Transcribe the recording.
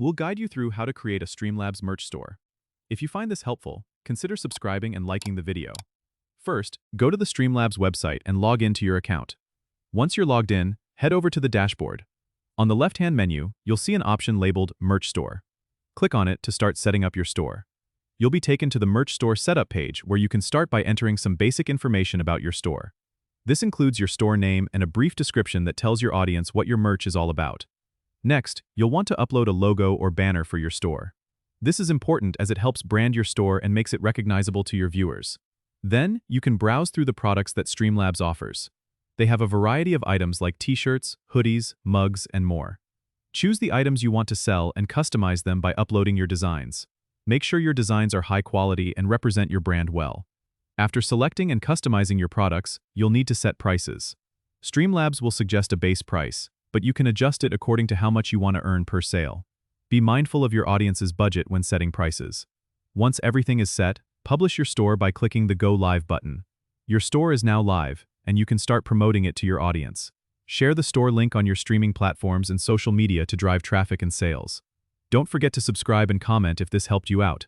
We'll guide you through how to create a Streamlabs merch store. If you find this helpful, consider subscribing and liking the video. First, go to the Streamlabs website and log into your account. Once you're logged in, head over to the dashboard. On the left-hand menu, you'll see an option labeled Merch Store. Click on it to start setting up your store. You'll be taken to the Merch Store setup page where you can start by entering some basic information about your store. This includes your store name and a brief description that tells your audience what your merch is all about. Next, you'll want to upload a logo or banner for your store. This is important as it helps brand your store and makes it recognizable to your viewers. Then, you can browse through the products that Streamlabs offers. They have a variety of items like t-shirts, hoodies, mugs, and more. Choose the items you want to sell and customize them by uploading your designs. Make sure your designs are high quality and represent your brand well. After selecting and customizing your products, you'll need to set prices. Streamlabs will suggest a base price, but you can adjust it according to how much you want to earn per sale. Be mindful of your audience's budget when setting prices. Once everything is set, publish your store by clicking the Go Live button. Your store is now live, and you can start promoting it to your audience. Share the store link on your streaming platforms and social media to drive traffic and sales. Don't forget to subscribe and comment if this helped you out.